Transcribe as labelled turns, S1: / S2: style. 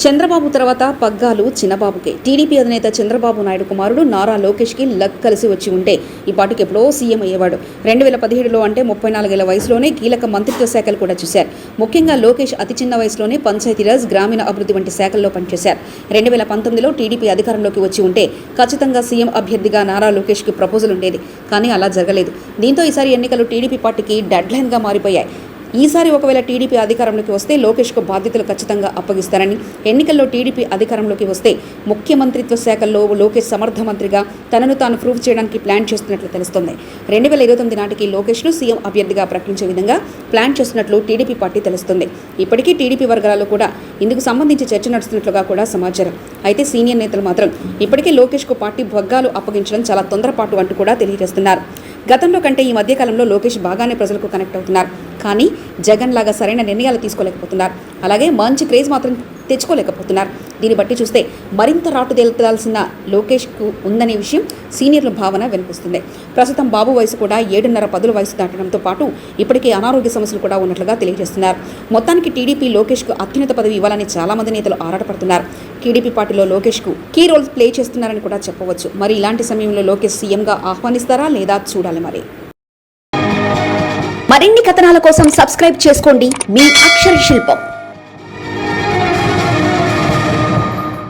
S1: చంద్రబాబు తర్వాత పగ్గాలు చిన్నబాబుకే. టీడీపీ అధినేత చంద్రబాబు నాయుడు కుమారుడు నారా లోకేష్కి లక్ కలిసి వచ్చి ఉంటే ఈ పాటికి ఎప్పుడో సీఎం అయ్యేవాడు. 2017లో అంటే 34 ఏళ్ల వయసులోనే కీలక మంత్రిత్వ శాఖలు కూడా చూశారు. ముఖ్యంగా లోకేష్ అతి చిన్న వయసులోనే పంచాయతీరాజ్, గ్రామీణ అభివృద్ధి వంటి శాఖల్లో పనిచేశారు. 2019లో టీడీపీ అధికారంలోకి వచ్చి ఉంటే ఖచ్చితంగా సీఎం అభ్యర్థిగా నారా లోకేష్కి ప్రపోజల్ ఉండేది. కానీ అలా జరగలేదు. దీంతో ఈసారి ఎన్నికలు టీడీపీ పార్టీకి డెడ్లైన్గా మారిపోయాయి. ఈసారి ఒకవేళ టీడీపీ అధికారంలోకి వస్తే లోకేష్కు బాధ్యతలు ఖచ్చితంగా అప్పగిస్తారని, ఎన్నికల్లో టీడీపీ అధికారంలోకి వస్తే ముఖ్యమంత్రిత్వ శాఖల్లో లోకేష్ సమర్థ మంత్రిగా తనను తాను ప్రూవ్ చేయడానికి ప్లాన్ చేస్తున్నట్లు తెలుస్తోంది. 2029 నాటికి లోకేష్ను సీఎం అభ్యర్థిగా ప్రకటించే విధంగా ప్లాన్ చేస్తున్నట్లు టీడీపీ పార్టీ తెలుస్తుంది. ఇప్పటికీ టీడీపీ వర్గాలలో కూడా ఇందుకు సంబంధించి చర్చ నడుస్తున్నట్లుగా కూడా సమాచారం. అయితే సీనియర్ నేతలు మాత్రం ఇప్పటికే లోకేష్కు పార్టీ భగ్గాలు అప్పగించడం చాలా తొందరపాటు అంటూ కూడా తెలియజేస్తున్నారు. గతంలో కంటే ఈ మధ్యకాలంలో లోకేష్ బాగానే ప్రజలకు కనెక్ట్ అవుతున్నారు. కానీ జగన్ లాగా సరైన నిర్ణయాలు తీసుకోలేకపోతున్నారు. అలాగే మంచి క్రేజ్ మాత్రం తెచ్చుకోలేకపోతున్నారు. దీన్ని బట్టి చూస్తే మరింత రాటుదేల్చాల్సిన లోకేష్కు ఉందనే విషయం సీనియర్ల భావన వినిపిస్తుంది. ప్రస్తుతం బాబు వయసు కూడా 7.5 వయసు దాటడంతో పాటు ఇప్పటికే అనారోగ్య సమస్యలు కూడా ఉన్నట్లుగా తెలియజేస్తున్నారు. మొత్తానికి టీడీపీ లోకేష్కు అత్యున్నత పదవి ఇవ్వాలని చాలా మంది నేతలు ఆరాటపడుతున్నారు. టీడీపీ పార్టీలో లోకేష్కు కీ రోల్స్ ప్లే చేస్తున్నారని కూడా చెప్పవచ్చు. మరి ఇలాంటి సమయంలో లోకేష్ సీఎంగా ఆహ్వానిస్తారా లేదా చూడాలి. మరిన్ని కథనాల కోసం సబ్స్క్రైబ్ చేసుకోండి మీ అక్షర శిల్పం.